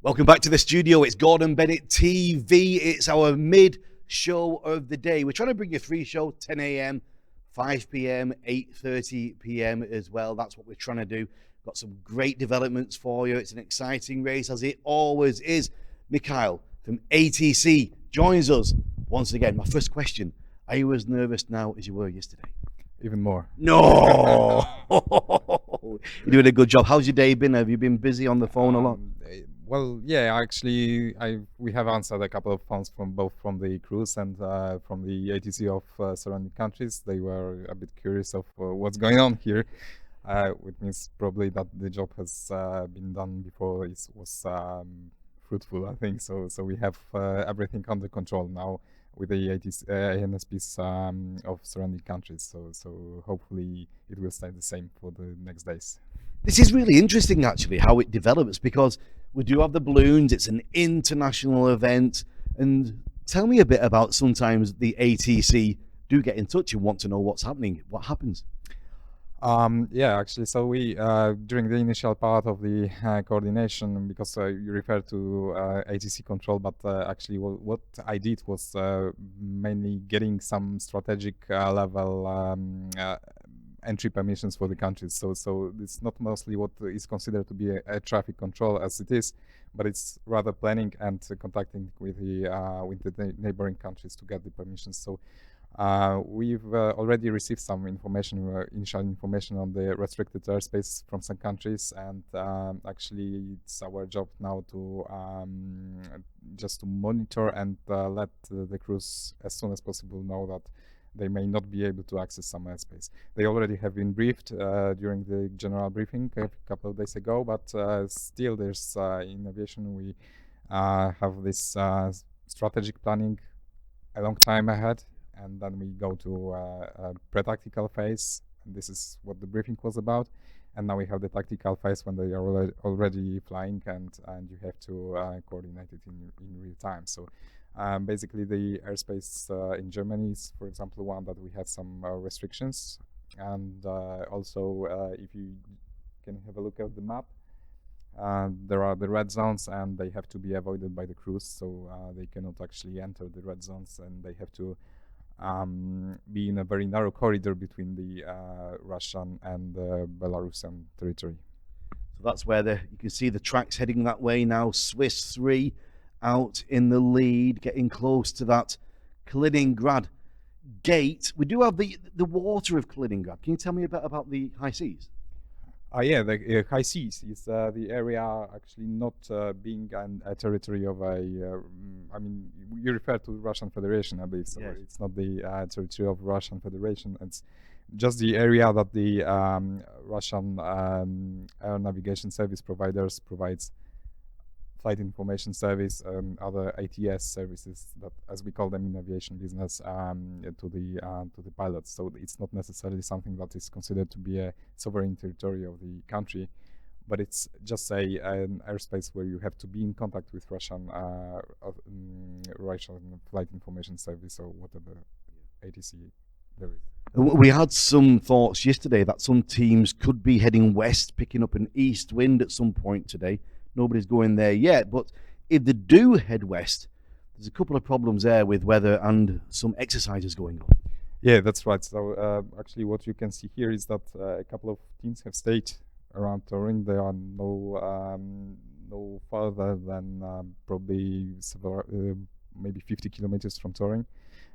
Welcome back to the studio. It's Bennett TV. It's our mid-show of the day. We're trying to bring you 3 shows, 10 a.m., 5 p.m., 8:30 p.m. as well. That's what we're trying to do. Got some great developments for you. It's an exciting race, as it always is. Mikhail from ATC joins us once again. My first question, are you as nervous now as you were yesterday? Even more. No! You're doing a good job. How's your day been? Have you been busy on the phone a lot? Well, yeah, actually, we have answered a couple of phones from both from the crews and from the ATC of surrounding countries. They were a bit curious of what's going on here, which means probably that the job has been done before it was fruitful, I think. So we have everything under control now with the ANSPs of surrounding countries. So hopefully it will stay the same for the next days. This is really interesting, actually, how it develops, because we do have the balloons. It's an international event. And tell me a bit about sometimes the ATC do get in touch and want to know what's happening. What happens? Yeah, actually, so we during the initial part of the coordination, because you refer to ATC control, but actually what I did was mainly getting some strategic level entry permissions for the countries. So it's not mostly what is considered to be a traffic control as it is, but it's rather planning and contacting with the neighboring countries to get the permissions. So we've already received some information, initial information on the restricted airspace from some countries, and actually it's our job now to just to monitor and let the crews as soon as possible know that they may not be able to access some airspace. They already have been briefed during the general briefing a couple of days ago, but still there's in aviation we have this strategic planning a long time ahead, and then we go to a pre-tactical phase, and this is what the briefing was about. And now we have the tactical phase when they are already flying, and you have to coordinate it in real time. So basically the airspace in Germany is, for example, one that we have some restrictions, and also if you can have a look at the map, there are the red zones, and they have to be avoided by the crews, so they cannot actually enter the red zones, and they have to be in a very narrow corridor between the Russian and Belarusian territory. So that's where you can see the tracks heading that way now. Swiss 3 out in the lead, getting close to that Kaliningrad gate. We do have the water of Kaliningrad. Can you tell me a bit about the high seas? Yeah, the high seas is the area actually not being a territory of a. I mean, you refer to Russian Federation, I believe. So yes. It's not the territory of Russian Federation. It's just the area that the Russian air navigation service providers provides flight information service and other ATS services, that, as we call them in aviation business, to the pilots. So it's not necessarily something that is considered to be a sovereign territory of the country, but it's just an airspace where you have to be in contact with Russian flight information service or whatever ATC there is. We had some thoughts yesterday that some teams could be heading west, picking up an east wind at some point today. Nobody's going there yet, but if they do head west, there's a couple of problems there with weather and some exercises going on. Yeah, that's right. So actually what you can see here is that a couple of teams have stayed around Turin. They are no further than probably maybe 50 kilometers from Turin,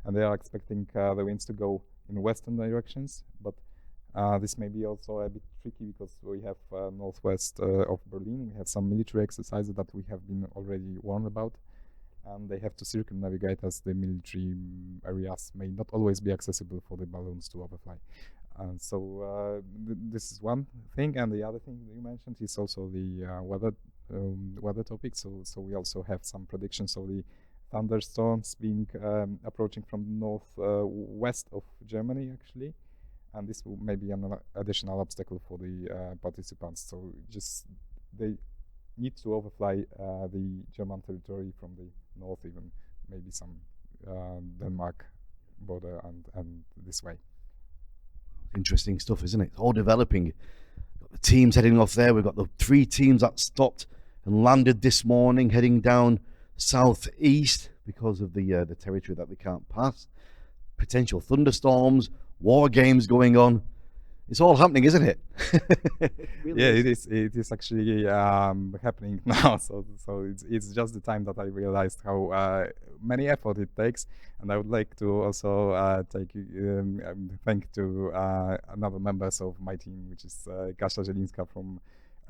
and they are expecting the winds to go in western directions, but this may be also a bit tricky because we have northwest of Berlin. We have some military exercises that we have been already warned about, and they have to circumnavigate as the military areas may not always be accessible for the balloons to overfly. So this is one thing, and the other thing that you mentioned is also the weather topic. So we also have some predictions of the thunderstorms being approaching from north west of Germany actually. And this may be an additional obstacle for the participants. So just they need to overfly the German territory from the north, even maybe some Denmark border and this way. Interesting stuff, isn't it? It's all developing. Got the teams heading off there. We've got the 3 teams that stopped and landed this morning, heading down southeast because of the territory that they can't pass. Potential thunderstorms, war games going on. It's all happening, isn't it? Yeah, it is. It is actually happening now. So it's just the time that I realized how many effort it takes, and I would like to also thank to another members of my team, which is Kasia Zielińska from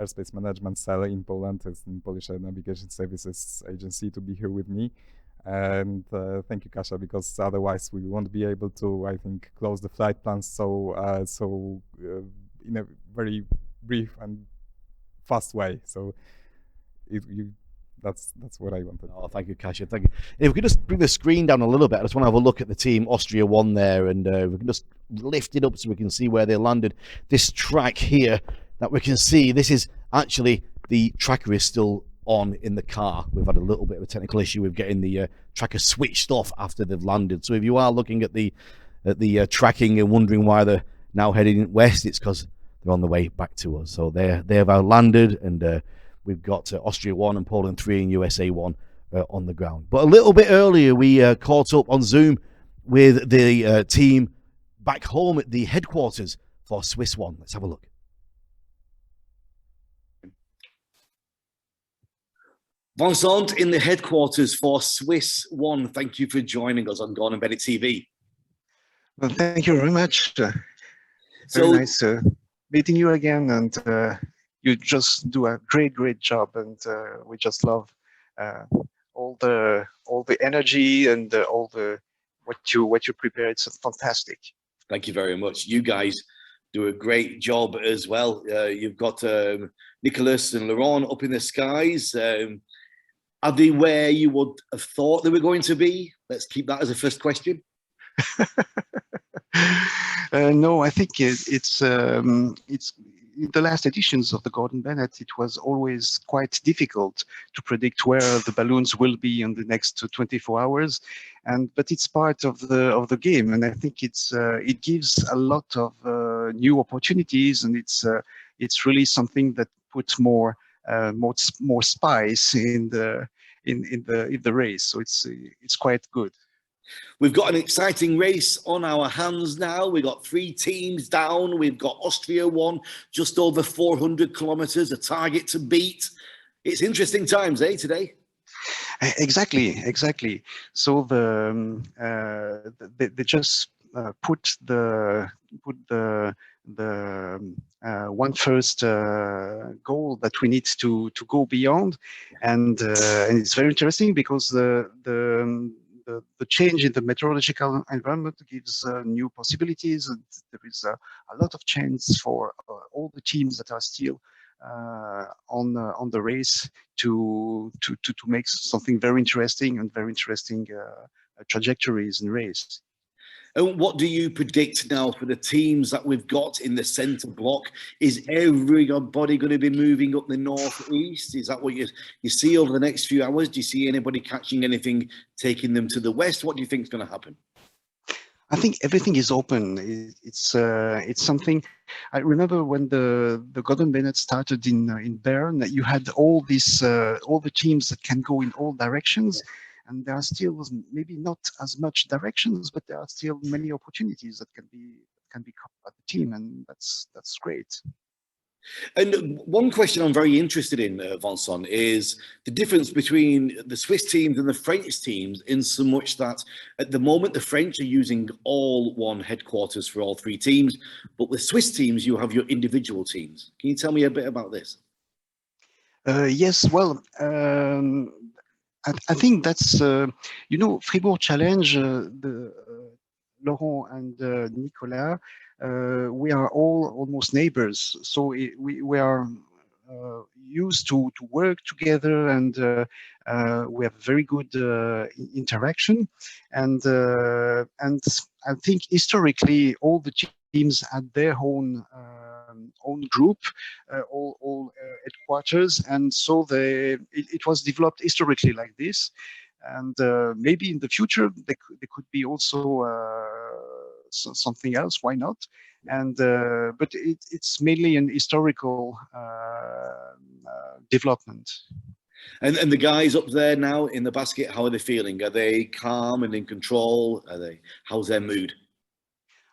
Airspace Management Cell in Poland, as in Polish Air Navigation Services Agency, to be here with me. And thank you, Kasia, because otherwise we won't be able to, I think, close the flight plans so in a very brief and fast way. So that's what I wanted. Oh, thank you, Kasia. Thank you. If we could just bring the screen down a little bit, I just want to have a look at the team Austria won there, and we can just lift it up so we can see where they landed. This track here that we can see, this is actually, the tracker is still on in the car. We've had a little bit of a technical issue with getting the tracker switched off after they've landed. So if you are looking at the tracking and wondering why they're now heading west, it's because they're on the way back to us. So they have landed, and we've got Austria 1 and Poland 3 and USA 1 on the ground. But a little bit earlier, we caught up on Zoom with the team back home at the headquarters for Swiss 1. Let's have a look. Vincent, in the headquarters for Swiss 1, thank you for joining us on Gordon Bennett TV. Well, thank you very much. Very nice meeting you again, and you just do a great job, and we just love all the energy and all the what you prepare. It's fantastic. Thank you very much. You guys do a great job as well. You've got Nicholas and Laurent up in the skies. Are they where you would have thought they were going to be? Let's keep that as a first question. No, I think it's in the last editions of the Gordon Bennett. It was always quite difficult to predict where the balloons will be in the next 24 hours, but it's part of the game, and I think it gives a lot of new opportunities, and it's really something that puts more spice in the race. So it's quite good. We've got an exciting race on our hands now. We've got 3 teams down. We've got Austria 1, just over 400 kilometers, a target to beat. It's interesting times, eh, today? Exactly. So they just put the one first goal that we need to go beyond, and it's very interesting because the change in the meteorological environment gives new possibilities, and there is a lot of chance for all the teams that are still on the race to make something very interesting and very interesting trajectories in race. And what do you predict now for the teams that we've got in the centre block? Is everybody going to be moving up the northeast? Is that what you see over the next few hours? Do you see anybody catching anything, taking them to the west? What do you think is going to happen? I think everything is open. It's something. I remember when the Gordon Bennett started in Bern, you had all the teams that can go in all directions. And there are still maybe not as much directions, but there are still many opportunities that can be covered by the team, and that's great. And one question I'm very interested in, Vincent, is the difference between the Swiss teams and the French teams, in so much that at the moment the French are using all one headquarters for all 3 teams, but with Swiss teams you have your individual teams. Can you tell me a bit about this? Yes, well. I think that's, Fribourg Challenge, Laurent and Nicolas, we are all almost neighbors. So we are used to work together, and we have very good interaction. And I think historically all the teams had their own group, all headquarters, and so it was developed historically like this. And maybe in the future there could be also something else. Why not? And but it's mainly an historical development. And the guys up there now in the basket, how are they feeling? Are they calm and in control? How's their mood?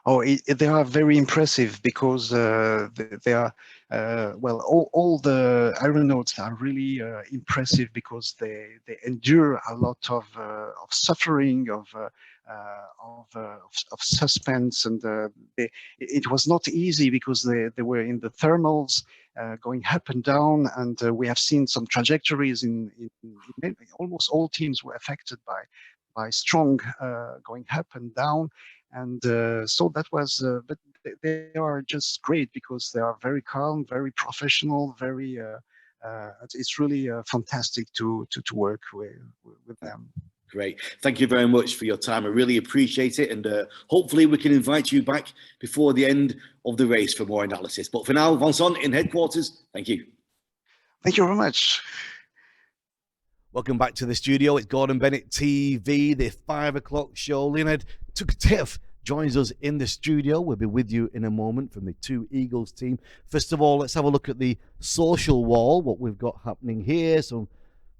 Oh, they are very impressive because they are, well, all the aeronauts are really impressive because they endure a lot of suffering, of suspense, and it was not easy because they were in the thermals, going up and down, and we have seen some trajectories in almost all teams were affected by strong going up and down. And so that was, but they are just great because they are very calm, very professional, very. It's really fantastic to work with them. Great. Thank you very much for your time. I really appreciate it. And hopefully we can invite you back before the end of the race for more analysis. But for now, Vincent in headquarters, thank you. Thank you very much. Welcome back to the studio. It's Gordon Bennett TV, the 5 o'clock show. Leonid Tiukhtyaev joins us in the studio. We'll be with you in a moment from the Two Eagles team. First of all, let's have a look at the social wall, what we've got happening here. Some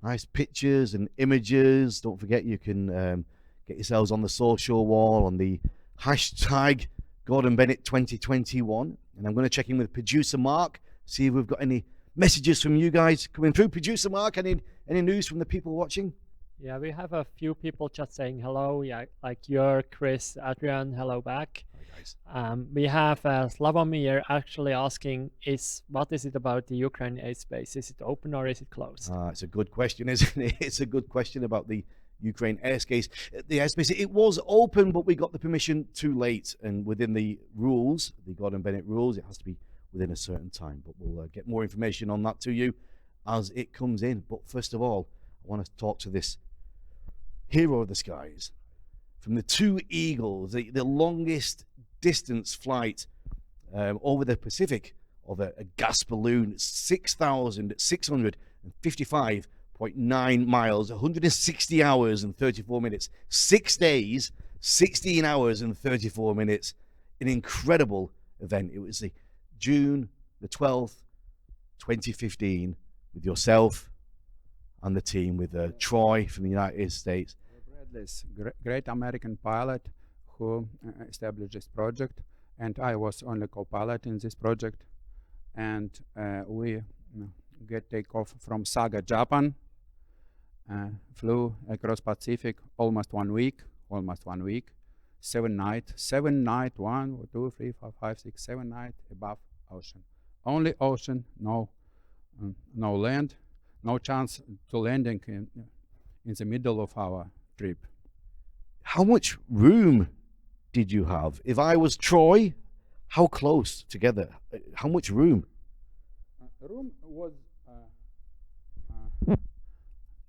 nice pictures and images. Don't forget you can get yourselves on the social wall on the hashtag Gordon Bennett 2021. And I'm going to check in with producer Mark, see if we've got any messages from you guys coming through. Producer Mark, any news from the people watching? Yeah, we have a few people just saying hello. Yeah, like Jörg, Chris, Adrian, hello back. Hi, guys. We have Slavomir actually asking, what is it about the Ukraine airspace? Is it open or is it closed? It's a good question, isn't it? It's a good question about the Ukraine airspace. The airspace, it was open, but we got the permission too late. And within the rules, the Gordon Bennett rules, it has to be within a certain time. But we'll get more information on that to you as it comes in. But first of all, I want to talk to this hero of the skies from the Two Eagles, the longest distance flight over the Pacific of a gas balloon, 6,655.9 miles, 160 hours and 34 minutes, 6 days, 16 hours and 34 minutes. An incredible event. It was the June the 12th, 2015, with yourself and the team, with Troy from the United States. This great American pilot who established this project, and I was only co-pilot in this project. And we get takeoff from Saga, Japan, flew across Pacific almost 1 week, 7 nights, 1, 2, 3, 4, 5, 6, 7 nights above ocean. Only ocean, no land, no chance to landing in the middle of our trip. How much room did you have? If I was Troy, how close together? How much room? Room was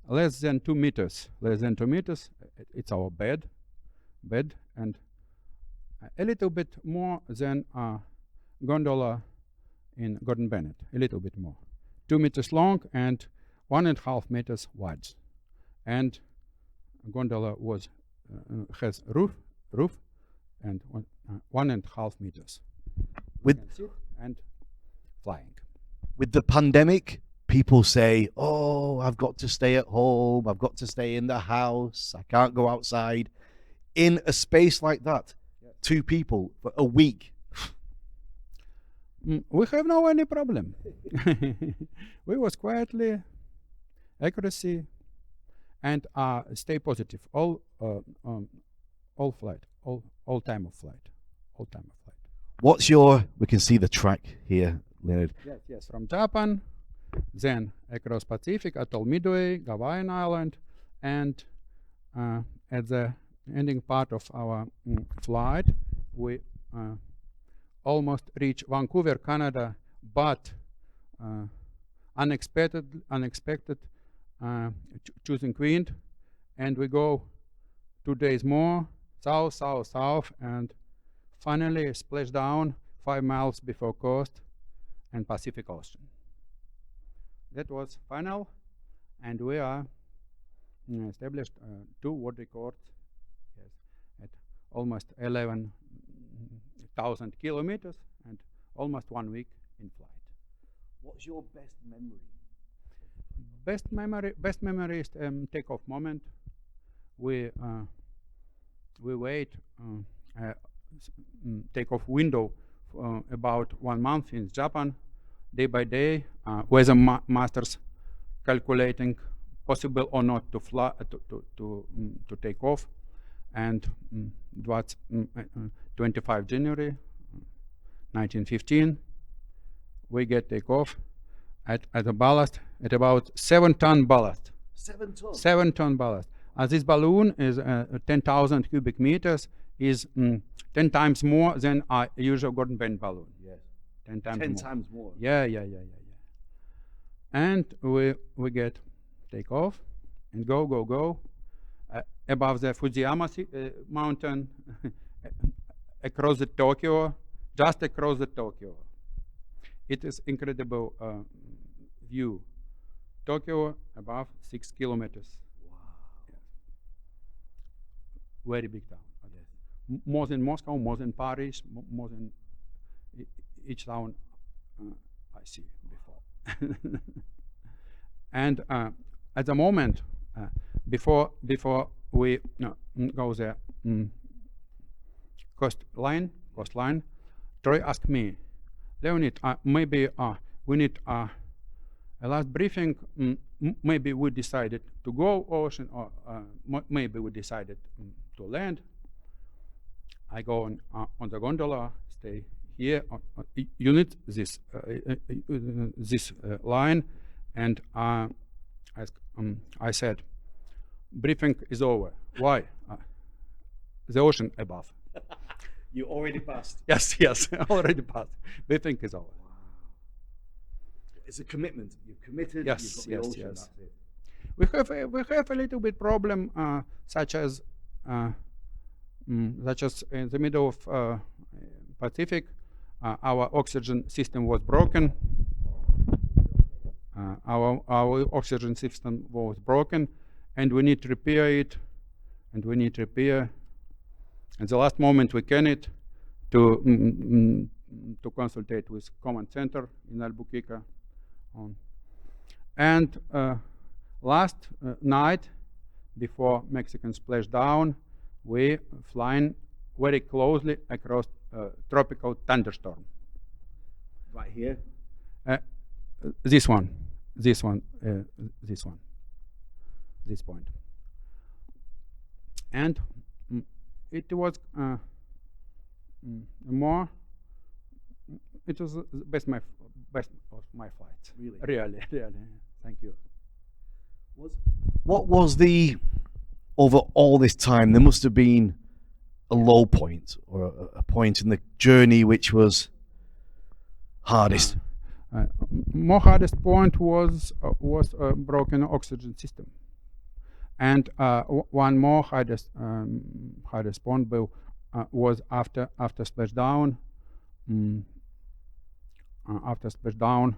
less than 2 meters. Less than 2 meters. It's our bed, and a little bit more than a gondola in Gordon Bennett. A little bit more. 2 meters long and 1.5 meters wide. And gondola has roof and 1.5 meters. With and flying. With the pandemic, people say, "Oh, I've got to stay at home. I've got to stay in the house. I can't go outside." In a space like that, 2 people for a week. We have no any problem. We was quietly, accuracy, and stay positive all flight, all time of flight. What's your? We can see the track here, Leonid. Yes. From Japan, then across Pacific, Atoll Midway, Hawaiian Island, and at the ending part of our flight, we almost reach Vancouver, Canada, but unexpected choosing wind, and we go 2 days more south, and finally splash down 5 miles before coast and Pacific Ocean. That was final, and we are established 2 world records at almost 11,000 kilometers and almost 1 week in flight. What's your best memory best memory is takeoff moment. We wait takeoff window about 1 month in Japan, day by day. Weather masters calculating possible or not to fly to take off, and it was 25 January 1915. We get take off at a ballast at about 7-ton ballast. 7 tons. 7-ton ballast. This balloon is 10,000 cubic meters, is 10 times more than a usual Gordon Bennett balloon. Yes. 10 times 10 more. times more. Yeah. And we get take off and go above the Fujiyama mountain, across the Tokyo, just across the Tokyo. It is incredible view. Tokyo above 6 kilometers. Wow. Yeah. Very big town. More than Moscow, more than Paris, more than each town I see before. And at the moment, before we go there, coastline, Troy asked me, Leonid, maybe we need a last briefing. Maybe we decided to go ocean, or maybe we decided to land. I go on the gondola, stay here. You need this line, and I said, briefing is over. Why? The ocean above. You already passed. Yes, already passed. Briefing is over. Wow. It's a commitment. You've committed. Yes, you've got the yes, ocean, yes. that's it. We have a little bit problem, such as in the middle of Pacific, our oxygen system was broken. Our oxygen system was broken, and we need to repair it. And at the last moment, we can it to consultate with command center in Albuquerque. And last night, before Mexican splashdown, we flying very closely across tropical thunderstorm. Right here. This point. And it was more. It was the best of my flights. Really. Thank you. What was over all this time? There must have been a low point or a point in the journey which was hardest. More hardest point was a broken oxygen system, and one more hardest point was after splashdown. After splashdown,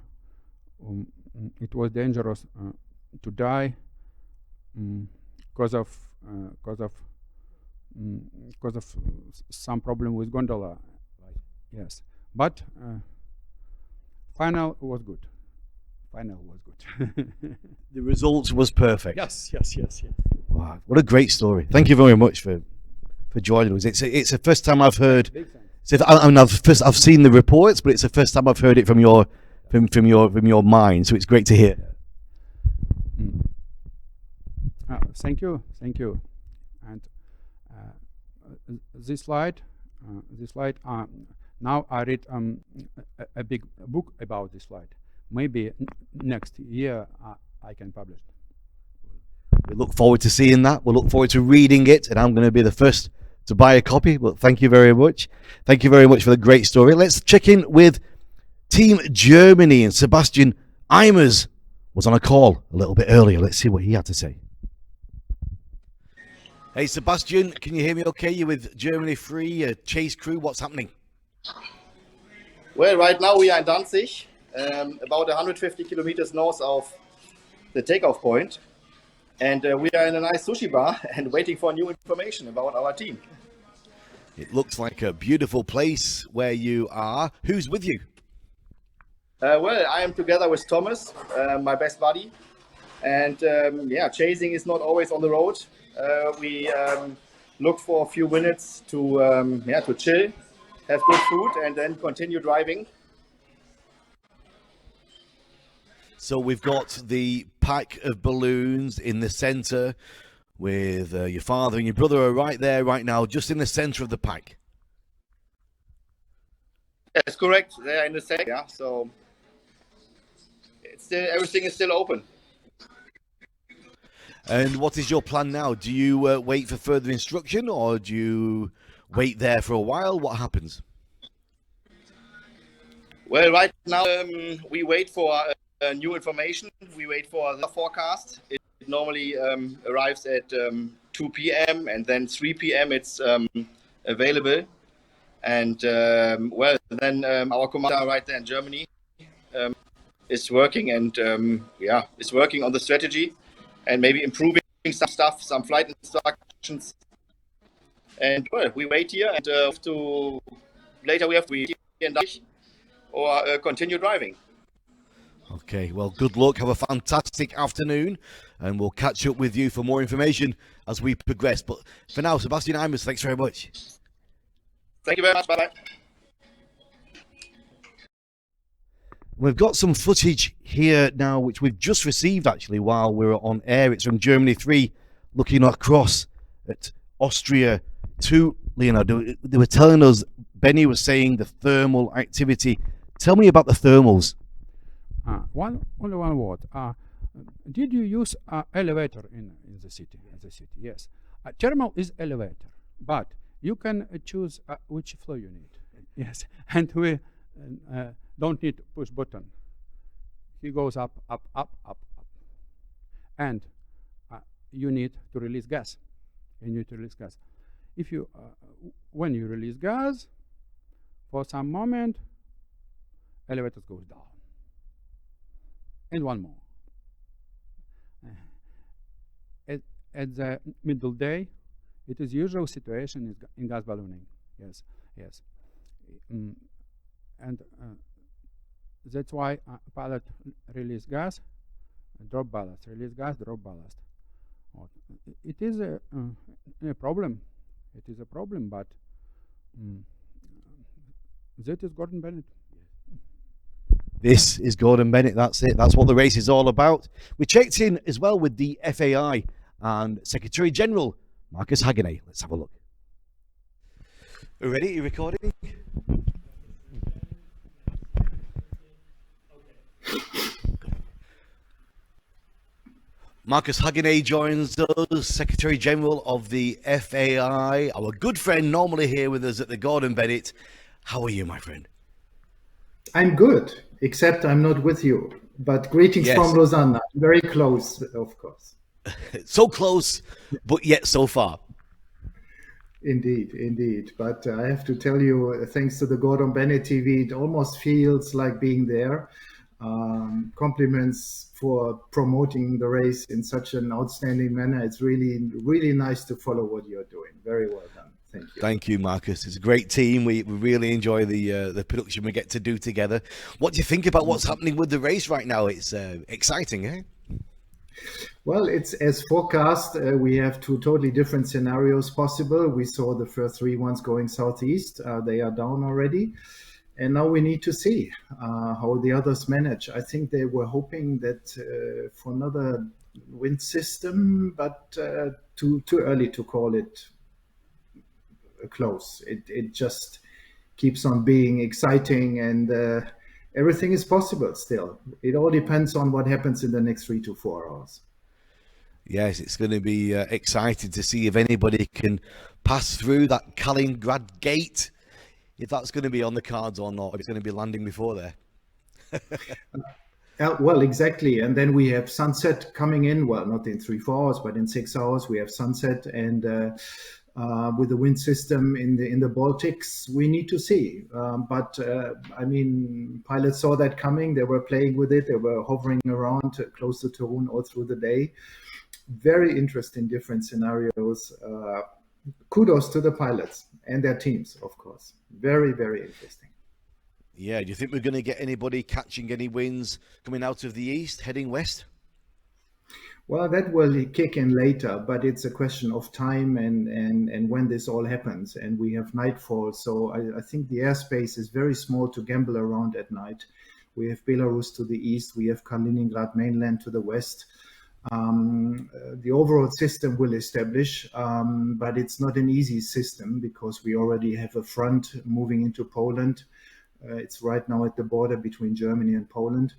it was dangerous to die because of some problem with gondola. Right. Yes, but final was good. The result was perfect. Yes. Wow, what a great story! Thank you very much for joining us. It's the first time I've heard. I've seen the reports, but it's the first time I've heard it from your mind. So it's great to hear. Thank you. And this slide. Now I read a big book about this slide. Maybe next year I can publish it. We look forward to seeing that. We'll look forward to reading it, and I'm going to be the first to buy a copy. Well, thank you very much. Thank you very much for the great story. Let's check in with Team Germany, and Sebastian Eimers was on a call a little bit earlier. Let's see what he had to say. Hey Sebastian, can you hear me okay? You're with Germany Free, Chase Crew. What's happening? Well, right now we are in Danzig, about 150 kilometers north of the takeoff point. And we are in a nice sushi bar and waiting for new information about our team. It looks like a beautiful place where you are. Who's with you? Well, I am together with Thomas, my best buddy. And yeah, chasing is not always on the road. We look for a few minutes to yeah, to chill, have good food, and then continue driving. So we've got the pack of balloons in the center with your father and your brother are right there right now, just in the center of the pack. That's correct. They're in the center. Yeah, so it's still, everything is still open. And what is your plan now? Do you wait for further instruction, or do you wait there for a while? What happens? Well, right now we wait for new information. We wait for the forecast. It normally arrives at 2 p.m. and then 3 p.m. it's available. And well, then our commander right there in Germany is working and yeah, is working on the strategy and maybe improving some stuff, some flight instructions. And well, we wait here and later we have to be in Dutch or continue driving. Okay, well, good luck. Have a fantastic afternoon, and we'll catch up with you for more information as we progress. But for now, Sebastian Imers, thanks very much. Thank you very much. Bye-bye. We've got some footage here now, which we've just received, actually, while we were on air. It's from Germany 3, looking across at Austria 2. Leonid, they were telling us, Benny was saying the thermal activity. Tell me about the thermals. Only one word. Did you use elevator in the city? Yes. Thermal is elevator, but you can choose which flow you need. Yes, and we don't need to push button. He goes up, up, up, up, up, and you need to release gas. You need to release gas. If you, when you release gas, for some moment, elevator goes down. And one more. At the middle day, it is usual situation in gas ballooning. Yes, yes. And that's why pilot release gas, drop ballast, release gas, drop ballast. It is a problem. It is a problem, but that is Gordon Bennett. This is Gordon Bennett. That's it. That's what the race is all about. We checked in as well with the FAI and Secretary General Marcus Hagenay. Let's have a look. Are you ready? Are you recording? Marcus Hagenay joins us, Secretary General of the FAI, our good friend normally here with us at the Gordon Bennett. How are you, my friend? I'm good, except I'm not with you. But greetings from Lausanne. Very close, of course. So close, but yet so far. Indeed, indeed. But I have to tell you, thanks to the Gordon Bennett TV, it almost feels like being there. Compliments for promoting the race in such an outstanding manner. It's really, really nice to follow what you're doing. Very well done. Thank you. Thank you, Marcus. It's a great team. We really enjoy the production we get to do together. What do you think about what's happening with the race right now? It's exciting, eh? Well, it's as forecast. We have two totally different scenarios possible. We saw the first three ones going southeast. They are down already. And now we need to see how the others manage. I think they were hoping that for another wind system, but too early to call it close. It just keeps on being exciting, and everything is possible still. It all depends on what happens in the next 3 to 4 hours. Yes, it's going to be exciting to see if anybody can pass through that Kaliningrad gate, if that's going to be on the cards or not, if it's going to be landing before there. Well, exactly. And then we have sunset coming in. Well, not in 3-4 hours, but in 6 hours we have sunset, and with the wind system in the Baltics, we need to see. But I mean, pilots saw that coming. They were playing with it. They were hovering around close to Torun all through the day. Very interesting, different scenarios. Kudos to the pilots and their teams, of course. Very, very interesting. Yeah, do you think we're going to get anybody catching any winds coming out of the east, heading west? Well, that will kick in later, but it's a question of time and when this all happens. And we have nightfall, so I think the airspace is very small to gamble around at night. We have Belarus to the east, we have Kaliningrad mainland to the west. The overall system will establish, but it's not an easy system because we already have a front moving into Poland. It's right now at the border between Germany and Poland.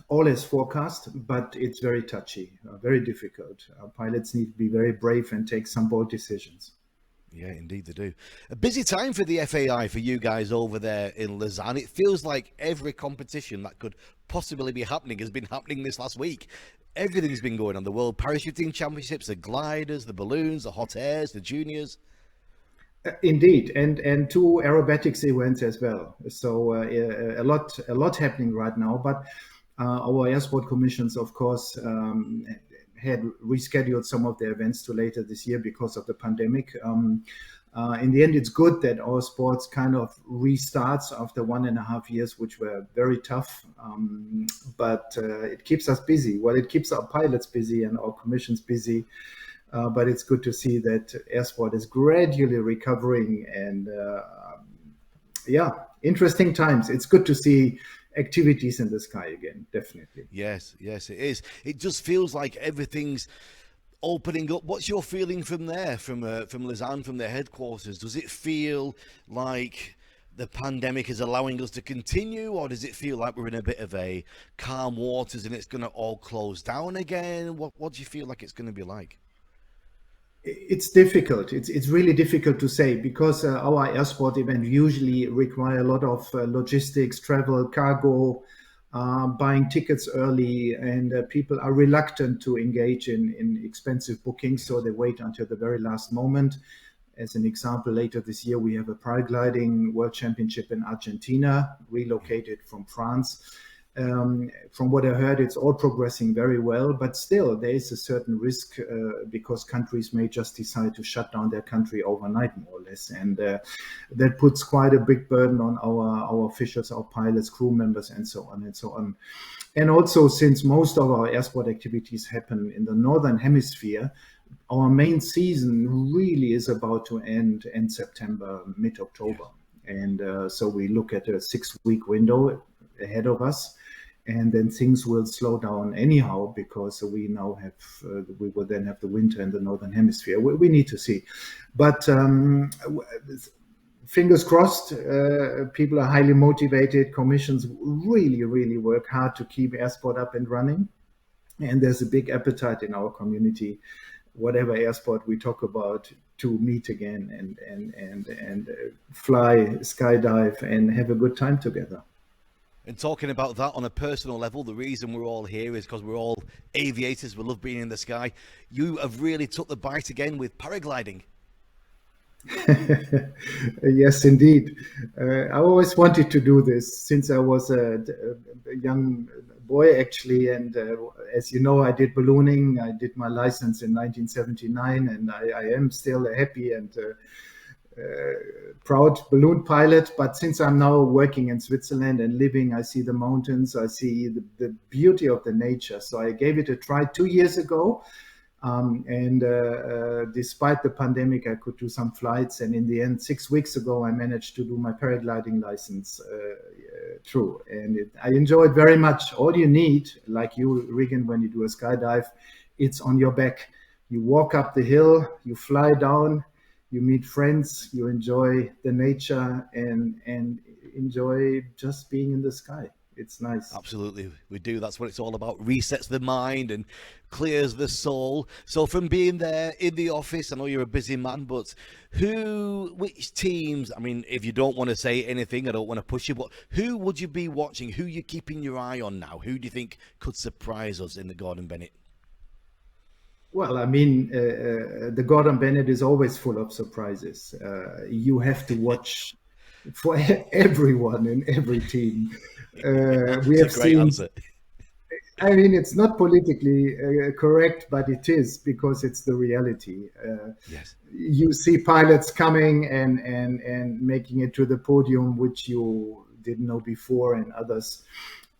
All is forecast, but it's very touchy, very difficult. Pilots need to be very brave and take some bold decisions. Yeah, indeed they do. A busy time for the FAI for you guys over there in Lausanne. It feels like every competition that could possibly be happening has been happening this last week. Everything's been going on. The World Parachuting Championships, the gliders, the balloons, the hot airs, the juniors. Indeed, and two aerobatics events as well. So a lot happening right now, but our air sport commissions, of course, had rescheduled some of the events to later this year because of the pandemic. In the end, it's good that our sports kind of restarts after 1.5 years, which were very tough, but it keeps us busy. Well, it keeps our pilots busy and our commissions busy, but it's good to see that air sport is gradually recovering and yeah, interesting times. It's good to see activities in the sky again, definitely. Yes, it is. It just feels like everything's opening up. What's your feeling from there, from Lausanne, from their headquarters? Does it feel like the pandemic is allowing us to continue, or does it feel like we're in a bit of a calm waters and it's going to all close down again? What do you feel like it's going to be like? It's difficult. It's really difficult to say because our air sport event usually require a lot of logistics, travel, cargo, buying tickets early, and people are reluctant to engage in expensive bookings, so they wait until the very last moment. As an example, later this year we have a paragliding world championship in Argentina, relocated from France. From what I heard, it's all progressing very well, but still there is a certain risk because countries may just decide to shut down their country overnight, more or less, and that puts quite a big burden on our officials, our pilots, crew members, and so on and so on. And also, since most of our air sport activities happen in the northern hemisphere, our main season really is about to end in September, mid-October, and so we look at a 6-week window ahead of us. And then things will slow down anyhow because we now have, we will then have the winter in the northern hemisphere. We need to see. But fingers crossed, people are highly motivated. Commissions really work hard to keep air sport up and running. And there's a big appetite in our community, whatever air sport we talk about, to meet again and fly, skydive, and have a good time together. And talking about that on a personal level, the reason we're all here is because we're all aviators. We love being in the sky. You have really took the bite again with paragliding. Yes, indeed. I always wanted to do this since I was a young boy, actually. And as you know, I did ballooning. I did my license in 1979, and I am still a happy and proud balloon pilot. But since I'm now working in Switzerland and living, I see the mountains, I see the beauty of the nature. So I gave it a try 2 years ago. Despite the pandemic, I could do some flights. And in the end, 6 weeks ago, I managed to do my paragliding license through. And I enjoy it very much. All you need, like you, Regan, when you do a skydive, it's on your back. You walk up the hill, you fly down, you meet friends, you enjoy the nature and enjoy just being in the sky. It's nice. Absolutely, we do. That's what it's all about. Resets the mind and clears the soul. So from being there in the office, I know you're a busy man, but which teams, I mean, if you don't want to say anything, I don't want to push you, but who would you be watching? Who are you keeping your eye on now? Who do you think could surprise us in the Gordon Bennett? Well, I mean, the Gordon Bennett is always full of surprises. You have to watch for everyone in every team. We have seen. Answer. I mean, it's not politically correct, but it is because it's the reality. Yes. You see pilots coming and making it to the podium, which you didn't know before, and others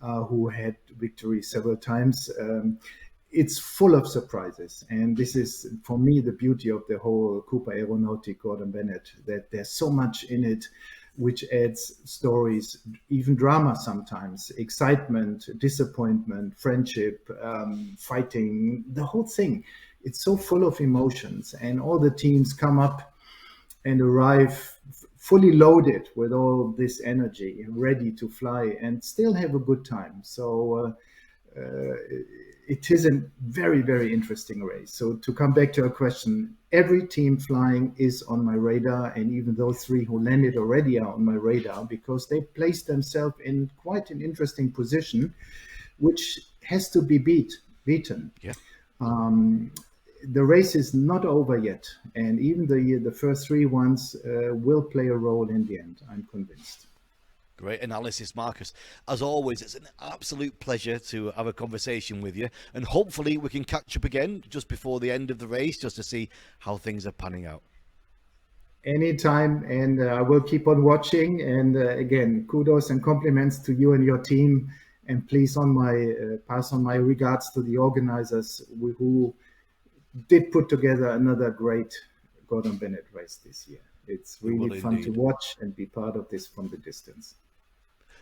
who had victory several times. it's full of surprises, and this is for me the beauty of the whole Cooper Aeronautic Gordon Bennett, that there's so much in it which adds stories, even drama sometimes, excitement, disappointment, friendship, fighting, the whole thing. It's so full of emotions, and all the teams come up and arrive fully loaded with all this energy, ready to fly and still have a good time. So it is a very, very interesting race. So to come back to your question, every team flying is on my radar, and even those 3 who landed already are on my radar, because they placed themselves in quite an interesting position, which has to be beaten. Yeah. The race is not over yet, and even the first 3 ones will play a role in the end, I'm convinced. Great analysis, Marcus. As always, it's an absolute pleasure to have a conversation with you, and hopefully we can catch up again just before the end of the race, just to see how things are panning out. Anytime, and I will keep on watching. And again, kudos and compliments to you and your team, and please pass on my regards to the organizers who did put together another great Gordon Bennett race this year. It's really fun to watch and be part of this from the distance.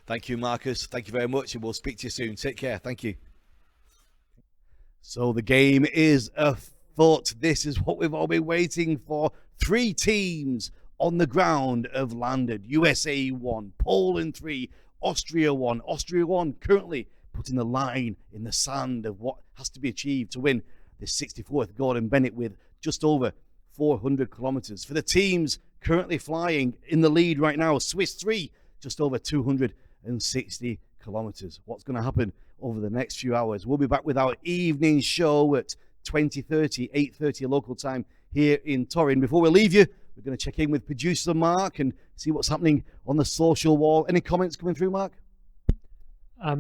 Thank you, Marcus. Thank you very much, and we'll speak to you soon. Take care. Thank you. So the game is afoot. This is what we've all been waiting for. 3 teams on the ground have landed. USA 1, Poland 3, Austria 1. Austria 1 currently putting the line in the sand of what has to be achieved to win this 64th Gordon Bennett with just over 400 kilometers. For the teams currently flying in the lead right now, Swiss 3, just over 260 kilometers. What's going to happen over the next few hours? We'll be back with our evening show at 20:30, 8:30 local time here in Turin. Before we leave you, we're going to check in with producer Mark and see what's happening on the social wall. Any comments coming through, Mark?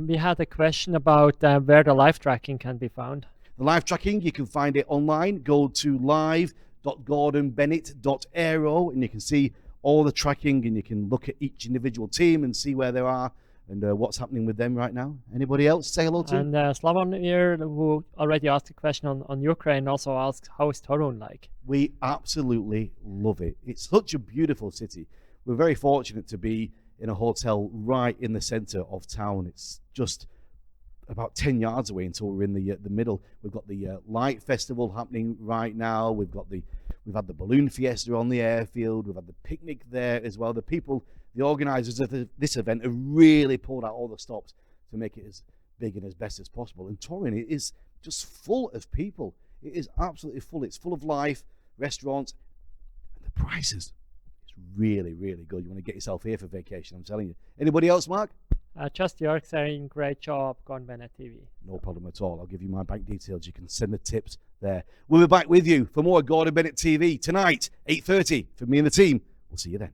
We had a question about where the live tracking can be found. The live tracking, you can find it online. Go to live.gordonbennett.aero and you can see all the tracking, and you can look at each individual team and see where they are and what's happening with them right now. Anybody else say hello to? And Slavomir, who already asked a question on Ukraine, also asks, how is Torun like? We absolutely love it. It's such a beautiful city. We're very fortunate to be in a hotel right in the center of town. It's just about 10 yards away until we're in the middle. We've got the light festival happening right now. We've had the balloon fiesta on the airfield. We've had the picnic there as well. The organizers of this event have really pulled out all the stops to make it as big and as best as possible. And Turin is just full of people. It is absolutely full. It's full of life, restaurants, and the prices. It's really, really good. You want to get yourself here for vacation, I'm telling you. Anybody else, Mark? Just York saying, great job, Gordon Bennett TV. No problem at all. I'll give you my bank details. You can send the tips there. We'll be back with you for more Gordon Bennett TV tonight, 8:30, for me and the team. We'll see you then.